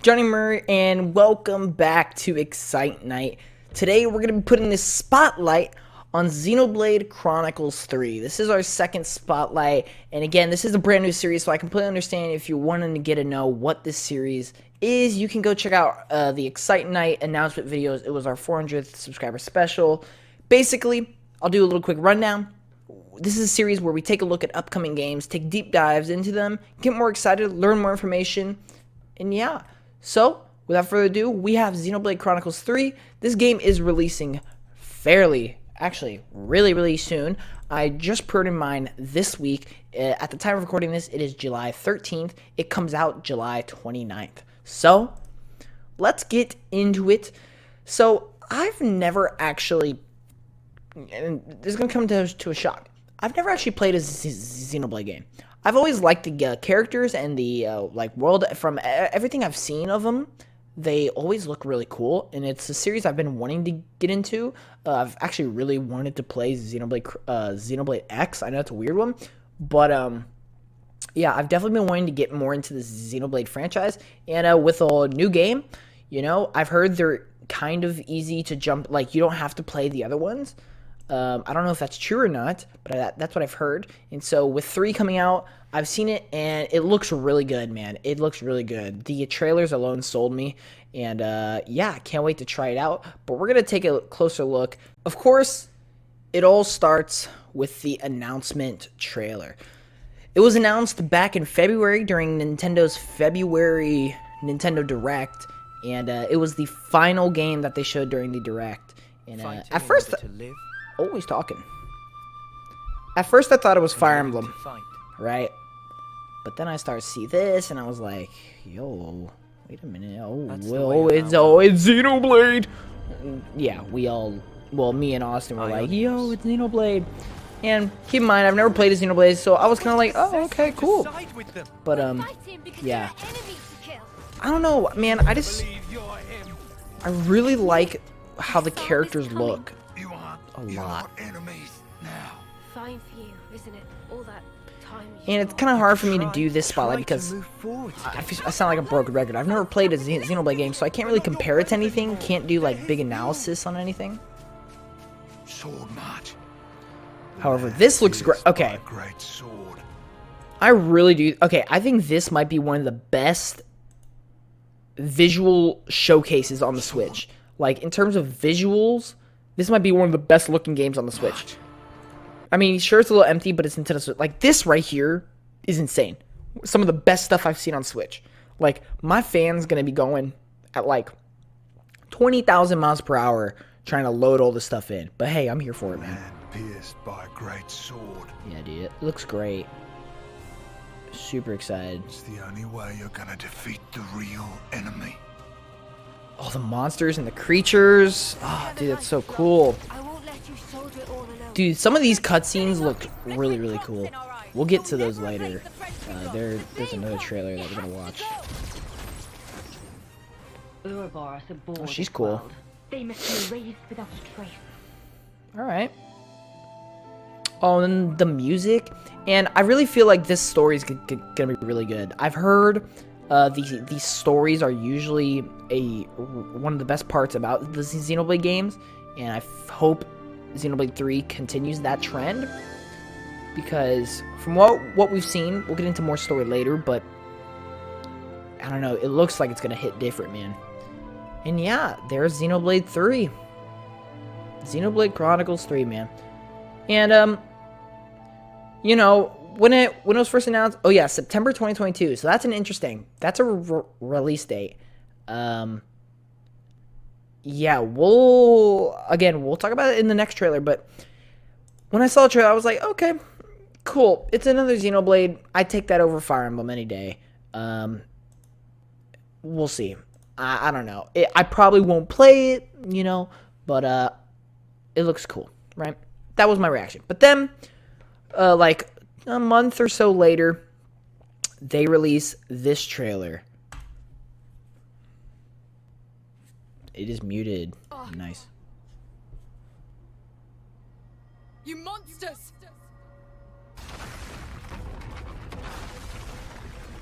Johnny Murray, and welcome back to Excitenight. Today we're going to be putting this spotlight on Xenoblade Chronicles 3. This is our second spotlight, and again, this is a brand new series, so I completely understand if you're wanting to get to know what this series is. You can go check out the Excitenight announcement videos. It was our 400th subscriber special. Basically, I'll do a little quick rundown. This is a series where we take a look at upcoming games, take deep dives into them, get more excited, learn more information, and yeah. So, without further ado, we have Xenoblade Chronicles 3. This game is releasing really soon. I just pre-ordered mine this week. At the time of recording this, it is July 13th. It comes out July 29th. So, let's get into it. So, I've never actually, and this is going to come to a shock, I've never actually played a Xenoblade game. I've always liked the characters and the world. From everything I've seen of them, they always look really cool, and it's a series I've been wanting to get into. I've actually really wanted to play Xenoblade X. I know it's a weird one, but yeah, I've definitely been wanting to get more into the Xenoblade franchise. And with a new game, you know, I've heard they're kind of easy to jump. Like, you don't have to play the other ones. I don't know if that's true or not, but that's what I've heard. And so with 3 coming out, I've seen it, and it looks really good, man. It looks really good. The trailers alone sold me, and yeah, I can't wait to try it out. But we're going to take a closer look. Of course, it all starts with the announcement trailer. It was announced back in February during Nintendo's February Nintendo Direct, and it was the final game that they showed during the Direct. And at first... Oh, he's talking. At first, I thought it was Fire Emblem, right? But then I started to see this, and I was like, yo, wait a minute. Oh, it's Xenoblade. Yeah, me and Austin were like, yo, it's Xenoblade. And keep in mind, I've never played a Xenoblade, so I was kind of like, oh, okay, cool. But, yeah. I don't know, man, I really like how the characters look. A lot. Fine for you, isn't it? All that time. And it's kind of hard for me to do this spotlight because I sound like a broken record. I've never played a Xenoblade game, so I can't really compare it to anything. Can't do like big analysis on anything. However, this looks great. Okay. I really do. Okay, I think this might be one of the best visual showcases on the Switch. Like, in terms of visuals, this might be one of the best looking games on the Switch. I mean, sure, it's a little empty, but it's Nintendo Switch. Like, this right here is insane. Some of the best stuff I've seen on Switch. Like, my fan's gonna be going at like 20,000 miles per hour trying to load all this stuff in. But hey, I'm here for it, man. Pierced by a great sword. Yeah, dude, it looks great. Super excited. It's the only way you're gonna defeat the real enemy. Oh, the monsters and the creatures. Oh, dude, that's so cool. Dude, some of these cutscenes look really cool. We'll get to those later. There's another trailer that we're going to watch. Oh, she's cool. Alright. Oh, and the music. And I really feel like this story is going to be really good. I've heard... these stories are usually one of the best parts about the Xenoblade games, and I hope Xenoblade 3 continues that trend, because from what we've seen, we'll get into more story later, but I don't know, it looks like it's gonna hit different, man. And yeah, there's Xenoblade 3. Xenoblade Chronicles 3, man. And you know, when it was first announced, oh yeah, September 2022. So that's that's a release date. Yeah, we'll talk about it in the next trailer. But when I saw the trailer, I was like, okay, cool. It's another Xenoblade. I take that over Fire Emblem any day. We'll see. I don't know. I probably won't play it, you know, but it looks cool, right? That was my reaction. But then, like a month or so later, they release this trailer. It is muted. Oh. Nice. You monsters!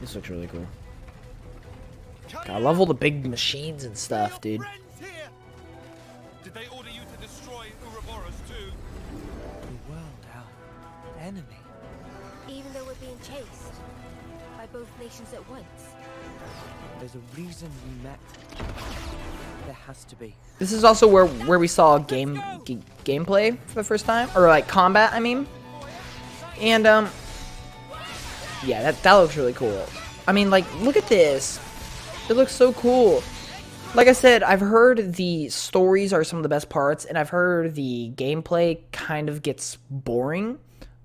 This looks really cool. God, I love all the big machines and stuff, dude. Did they order you to destroy Ouroboros too? The world, our enemy. Even though we're being chased by both nations at once. There's a reason we met. There has to be. This is also where we saw gameplay for the first time, or like combat, I mean. And yeah, that looks really cool. I mean, like, look at this. It looks so cool. Like I said, I've heard the stories are some of the best parts, and I've heard the gameplay kind of gets boring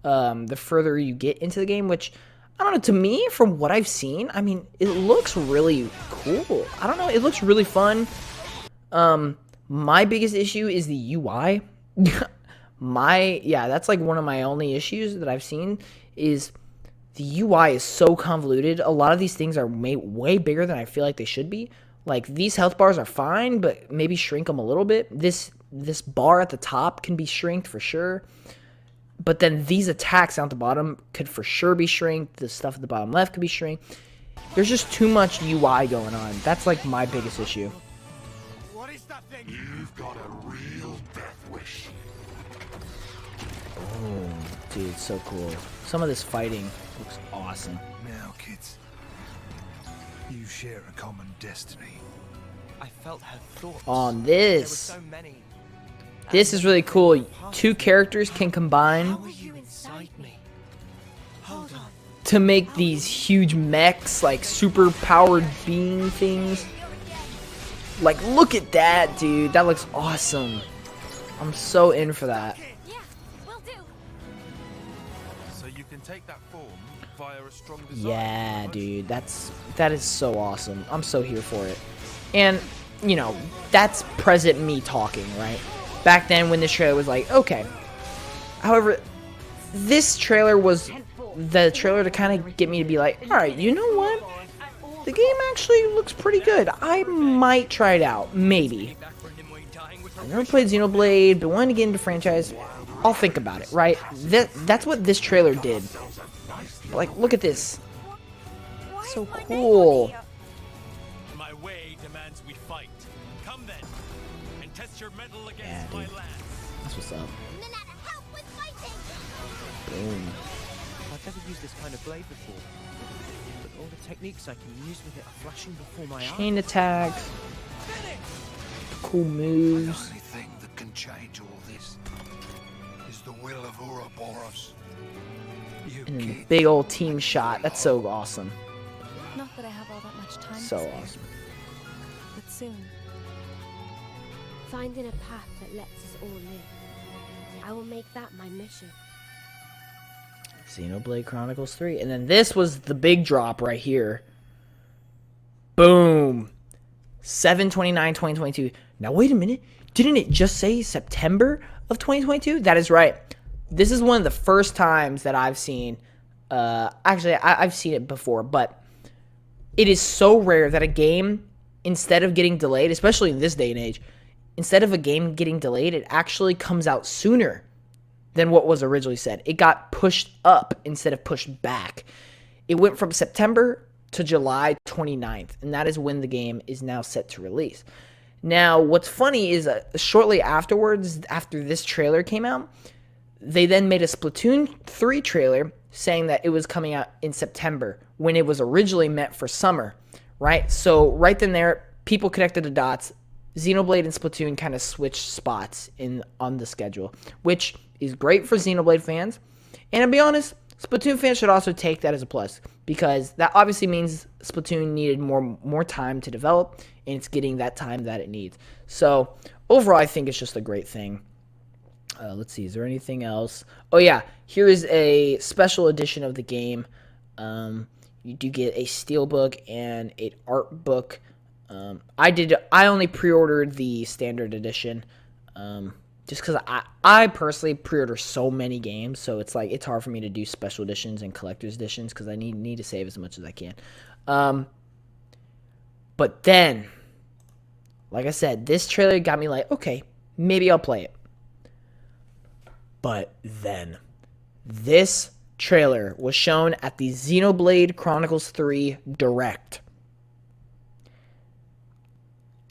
the further you get into the game, which, I don't know, to me, from what I've seen, I mean, it looks really cool. I don't know, it looks really fun. My biggest issue is the UI. That's like one of my only issues that I've seen is the UI is so convoluted. A lot of these things are made way bigger than I feel like they should be. Like, these health bars are fine, but maybe shrink them a little bit. This bar at the top can be shrinked for sure. But then these attacks down at the bottom could for sure be shrinked. The stuff at the bottom left could be shrinked. There's just too much UI going on. That's like my biggest issue. What is that thing? You've got a real death wish. Oh, dude, so cool. Some of this fighting looks awesome. Now, kids, you share a common destiny. I felt her thoughts. On There were this. so many. This is really cool. Two characters can combine How are you inside me? Hold on. to make these huge mechs, like super powered being things. Like, look at that, dude. That looks awesome. I'm so in for that. Yeah, will do. So you can take that form via a strong desire. Yeah, dude. That is so awesome. I'm so here for it. And, you know, that's present me talking, right? Back then when this trailer was like, okay. However, this trailer was the trailer to kind of get me to be like, alright, you know what? The game actually looks pretty good. I might try it out. Maybe. I've never played Xenoblade, but wanted to get into the franchise. I'll think about it, right? That's what this trailer did. Like, look at this. So cool. My way demands we fight. Come then, and test your mettle against Yeah, my dude. lance. That's what's up. Help with fighting. Boom. I've never used this kind of blade before. But all the techniques I can use with it are flashing before my eyes. Chain attacks. Cool The moves. only thing that can change all this is the will of Ouroboros. You And kid. big old team shot. That's so awesome. Not that I have all that much time. So to spare, awesome. But soon, finding a path that lets us all live. I will make that my mission. Xenoblade Chronicles 3. And then this was the big drop right here. Boom. 7/29/2022. Now, wait a minute. Didn't it just say September of 2022? That is right. This is one of the first times that I've seen. Actually, I've seen it before, but it is so rare that a game, instead of getting delayed, especially in this day and age, instead of a game getting delayed, it actually comes out sooner than what was originally said. It got pushed up instead of pushed back. It went from September to July 29th, and that is when the game is now set to release. Now, what's funny is shortly afterwards, after this trailer came out, they then made a Splatoon 3 trailer saying that it was coming out in September when it was originally meant for summer, right? So right then there, people connected the dots. Xenoblade and Splatoon kind of switched spots on the schedule, which is great for Xenoblade fans. And to be honest, Splatoon fans should also take that as a plus, because that obviously means Splatoon needed more time to develop, and it's getting that time that it needs. So overall, I think it's just a great thing. Let's see, is there anything else? Oh yeah, here is a special edition of the game. You do get a steelbook and an art book. I only pre-ordered the standard edition, just because I personally pre-order so many games, so it's like it's hard for me to do special editions and collector's editions because I need to save as much as I can. But then, like I said, this trailer got me like, okay, maybe I'll play it. But then, this trailer was shown at the Xenoblade Chronicles 3 Direct.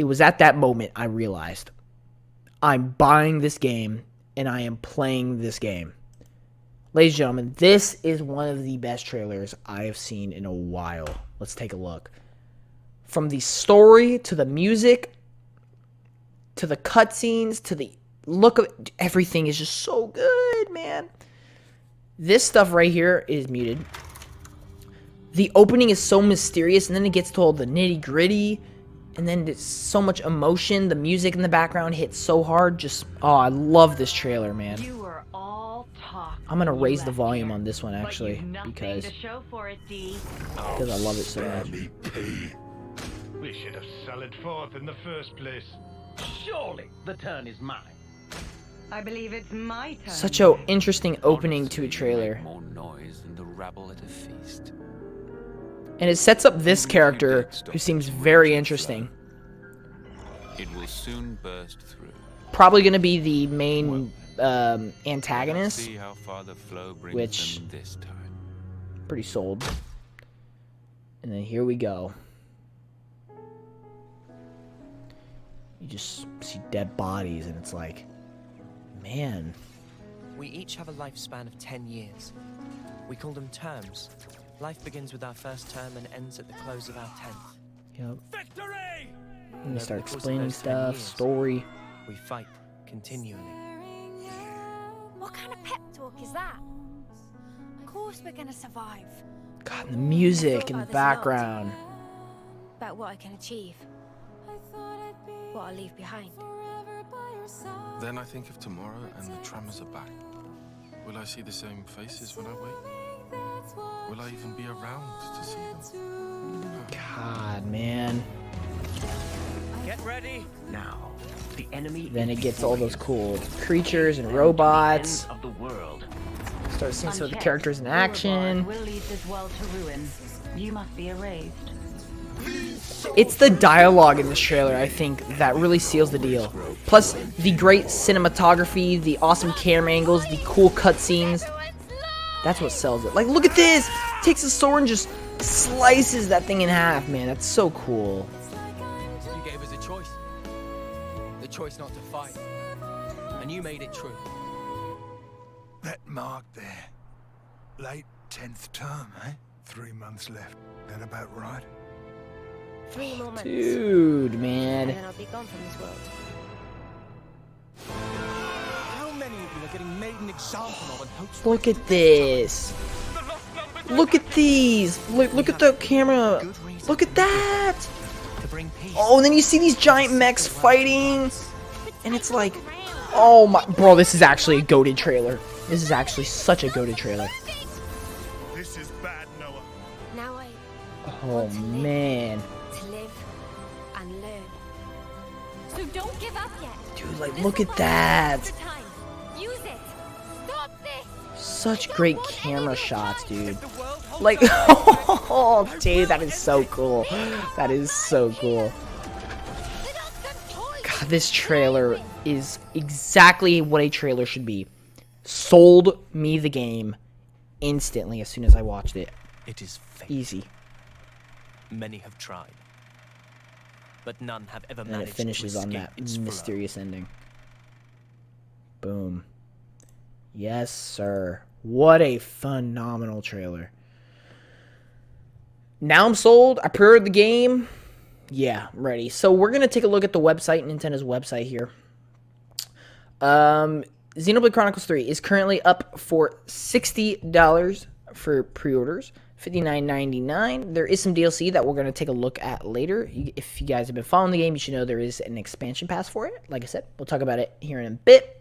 it was at that moment I realized I'm buying this game and I am playing this game. Ladies and gentlemen, this is one of the best trailers I have seen in a while. Let's take a look. From the story to the music to the cutscenes to the look of it, everything is just so good, man. This stuff right here is muted. The opening is so mysterious, and then it gets to all the nitty-gritty, and then it's so much emotion. The music in the background hits so hard. Just, oh, I love this trailer, man. You were all talk. I'm gonna raise the left volume here, on this one, but actually, you've nothing because to show for it, D. I love it so much. We should have sallied forth in the first place. Surely the turn is mine. I believe it's my turn. Such a interesting opening to a trailer. More noise than the rabble at a feast. And it sets up this character, who seems very interesting. It will soon burst through. Probably going to be the main antagonist. See how far the flow brings which- them this time. Pretty sold. And then here we go. You just see dead bodies, and it's like, man. We each have a lifespan of 10 years. We call them terms. Life begins with our first term and ends at the close of our 10th. Yep. Victory! And you start Over the course of explaining those 10 stuff, years, story. We fight continually. What kind of pep talk is that? Of course we're gonna survive. God, the music in the Thought about this a lot. background. About what I can achieve. What I'll leave behind. Then I think of tomorrow and the tremors are back. Will I see the same faces when I wake? Will I even be around to see them? God, man. Get ready! Now, the enemy. Then is it gets all before those you. cool creatures and Then to the robots. end of the world. Start seeing some of the Unchecked, characters in action. Will lead this world to ruin. You must be erased. It's the dialogue in this trailer, I think, that really seals the deal. Plus, the great cinematography, the awesome camera angles, the cool cutscenes. That's what sells it. Like, look at this! Takes a sword and just slices that thing in half, man. That's so cool. You gave us a choice. The choice not to fight. And you made it true. That mark there. Late 10th term, eh? 3 months left. That about right? 3 more months. Dude, And man. then I'll be gone from this world. How many of you are getting made an example of and hopes Look at this. Look at these. Look at the camera. Look at that. to bring peace? Oh, and then you see these giant mechs fighting. And it's like, oh my. Bro, this is actually a goated trailer. This is actually such a goated trailer. This is bad, Noah. Now I Oh, man. to live and learn. So don't give up yet. Dude, like, This look is at that. the time. Use it. Stop this. Such great camera shots, dude. Like, oh, dude, that is so cool. That is so cool. God, this trailer is exactly what a trailer should be. Sold me the game instantly as soon as I watched it. It is fate. Easy. Many have tried, but none have ever And then it managed finishes to on escape that its flow. mysterious ending. Boom. Yes, sir. What a phenomenal trailer. Now I'm sold. I pre-ordered the game. Yeah, I'm ready. So we're going to take a look at the website, Nintendo's website here. Xenoblade Chronicles 3 is currently up for $60 for pre-orders. $59.99. There is some DLC that we're going to take a look at later. If you guys have been following the game, you should know there is an expansion pass for it. Like I said, we'll talk about it here in a bit.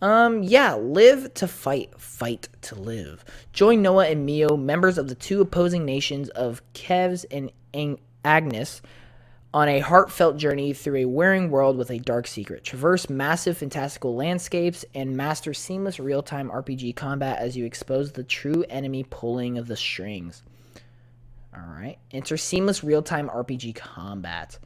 Yeah, live to fight, fight to live. Join Noah and Mio, members of the two opposing nations of Kevs and Agnes, on a heartfelt journey through a wearing world with a dark secret. Traverse massive fantastical landscapes and master seamless real-time RPG combat as you expose the true enemy pulling of the strings. Alright. Enter seamless real-time RPG combat.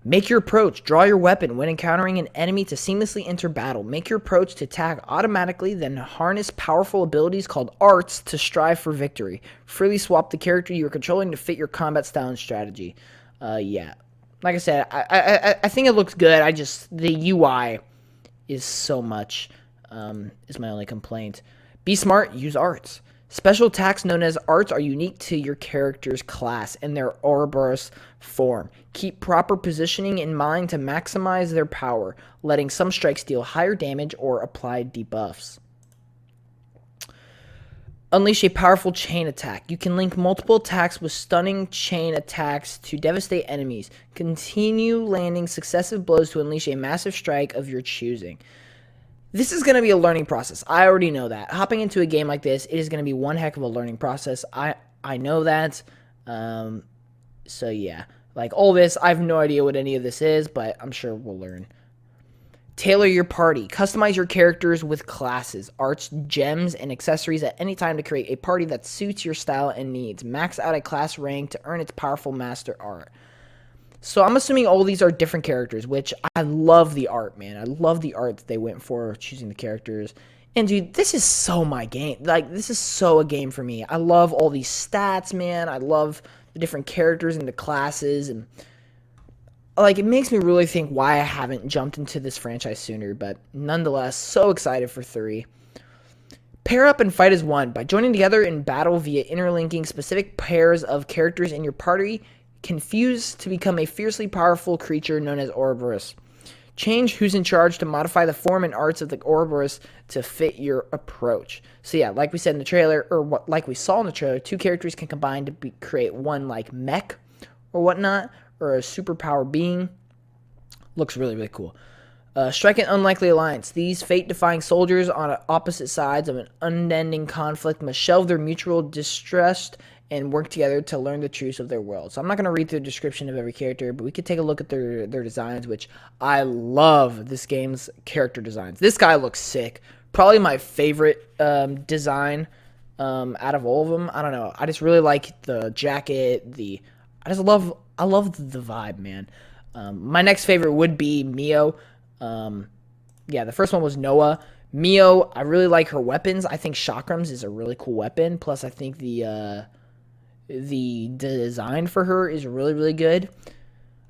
Make your approach. Draw your weapon when encountering an enemy to seamlessly enter battle. Make your approach to attack automatically, then harness powerful abilities called arts to strive for victory. Freely swap the character you are controlling to fit your combat style and strategy. Yeah. like I said, I think it looks good. The UI is so much, is my only complaint. Be smart, use arts. Special attacks known as arts are unique to your character's class and their Ouroboros form. Keep proper positioning in mind to maximize their power, letting some strikes deal higher damage or apply debuffs. Unleash a powerful chain attack. You can link multiple attacks with stunning chain attacks to devastate enemies. Continue landing successive blows to unleash a massive strike of your choosing. This is going to be a learning process. I already know that. Hopping into a game like this, it is going to be one heck of a learning process. I know that. So yeah. Like all this, I have no idea what any of this is, but I'm sure we'll learn. Tailor your party. Customize your characters with classes, arts, gems, and accessories at any time to create a party that suits your style and needs. Max out a class rank to earn its powerful master art. So I'm assuming all these are different characters, which I love the art, man. I love the art that they went for choosing the characters. And dude, this is so my game. Like, this is so a game for me. I love all these stats, man. I love the different characters and the classes. And, like, it makes me really think why I haven't jumped into this franchise sooner. But nonetheless, so excited for 3. Pair up and fight as one. By joining together in battle via interlinking specific pairs of characters in your party, confuse to become a fiercely powerful creature known as Ouroboros. Change who's in charge to modify the form and arts of the Ouroboros to fit your approach. So yeah, like we said in the trailer, or like we saw in the trailer, 2 characters can combine to create one like mech or whatnot, or a superpower being. Looks really, really cool. Strike an unlikely alliance. These fate-defying soldiers on opposite sides of an unending conflict must shelve their mutual distrust and work together to learn the truths of their world. So I'm not going to read through the description of every character, but we could take a look at their designs, which I love this game's character designs. This guy looks sick. Probably my favorite design out of all of them. I don't know. I just really like the jacket. I love the vibe, man. My next favorite would be Mio. Yeah, the first one was Noah. Mio, I really like her weapons. I think Chakrams is a really cool weapon. Plus, I think the design for her is really, really good.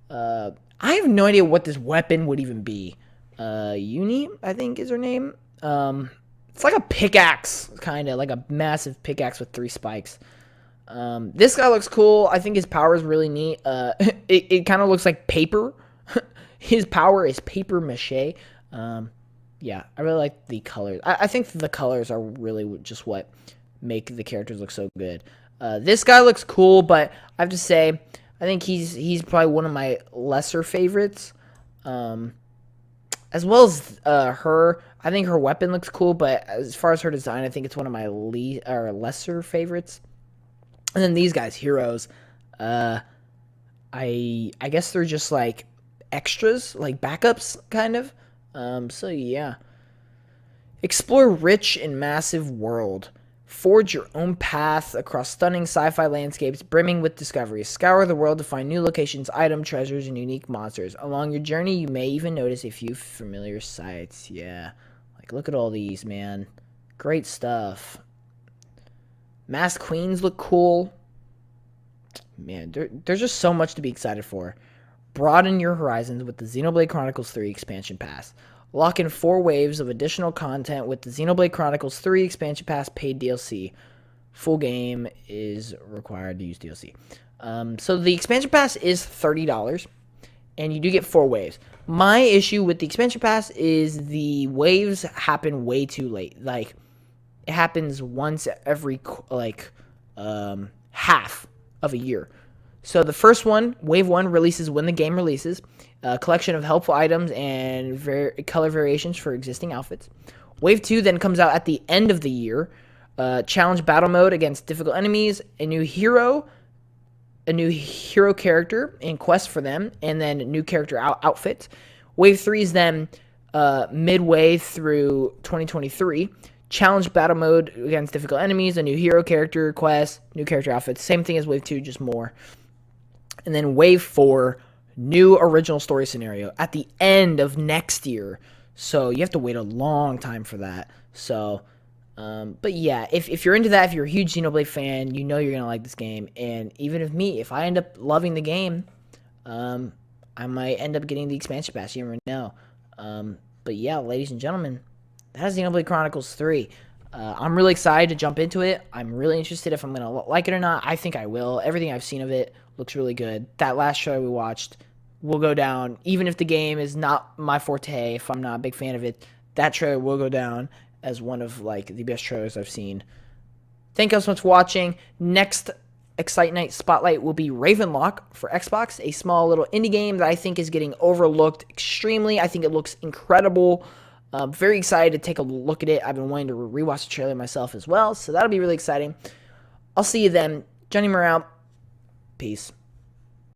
I have no idea what this weapon would even be. Uni, I think is her name. It's like a pickaxe, kind of like a massive pickaxe with 3 spikes. This guy looks cool. I think his power is really neat. It kind of looks like paper. His power is paper mache. Yeah, I really like the colors. I think the colors are really just what make the characters look so good. This guy looks cool, but I have to say, I think he's probably one of my lesser favorites. As well as her, I think her weapon looks cool, but as far as her design, I think it's one of my lesser favorites. And then these guys, heroes, I guess they're just like extras, like backups, kind of. So yeah. Explore rich and massive world. Forge your own path across stunning sci-fi landscapes brimming with discoveries. Scour the world to find new locations, items, treasures, and unique monsters. Along your journey, you may even notice a few familiar sights. Yeah. Like, look at all these, man. Great stuff. Masked Queens look cool. Man, there's just so much to be excited for. Broaden your horizons with the Xenoblade Chronicles 3 expansion pass. Lock in 4 waves of additional content with the Xenoblade Chronicles 3 expansion pass paid DLC. Full game is required to use DLC. So the expansion pass is $30, and you do get 4 waves. My issue with the expansion pass is the waves happen way too late. Like, it happens once every, half of a year. So the first one, Wave 1, releases when the game releases. A collection of helpful items and color variations for existing outfits. Wave 2 then comes out at the end of the year. Challenge battle mode against difficult enemies, a new hero character and quest for them, and then new character outfits. Wave 3 is then midway through 2023. Challenge battle mode against difficult enemies, a new hero character quest, new character outfits. Same thing as Wave 2, just more. And then Wave 4, new original story scenario at the end of next year. So you have to wait a long time for that. So, but yeah, if you're into that, if you're a huge Xenoblade fan, you know you're going to like this game. And even if I end up loving the game, I might end up getting the expansion pass. You never know. But yeah, ladies and gentlemen, that is Xenoblade Chronicles 3. I'm really excited to jump into it. I'm really interested if I'm going to like it or not. I think I will. Everything I've seen of it looks really good. That last trailer we watched will go down. Even if the game is not my forte, if I'm not a big fan of it, that trailer will go down as one of like the best trailers I've seen. Thank you so much for watching. Next Excitenight Spotlight will be Ravenlock for Xbox, a small little indie game that I think is getting overlooked extremely. I think it looks incredible. Very excited to take a look at it. I've been wanting to rewatch the trailer myself as well, so that'll be really exciting. I'll see you then. Johnny Moore out. Peace.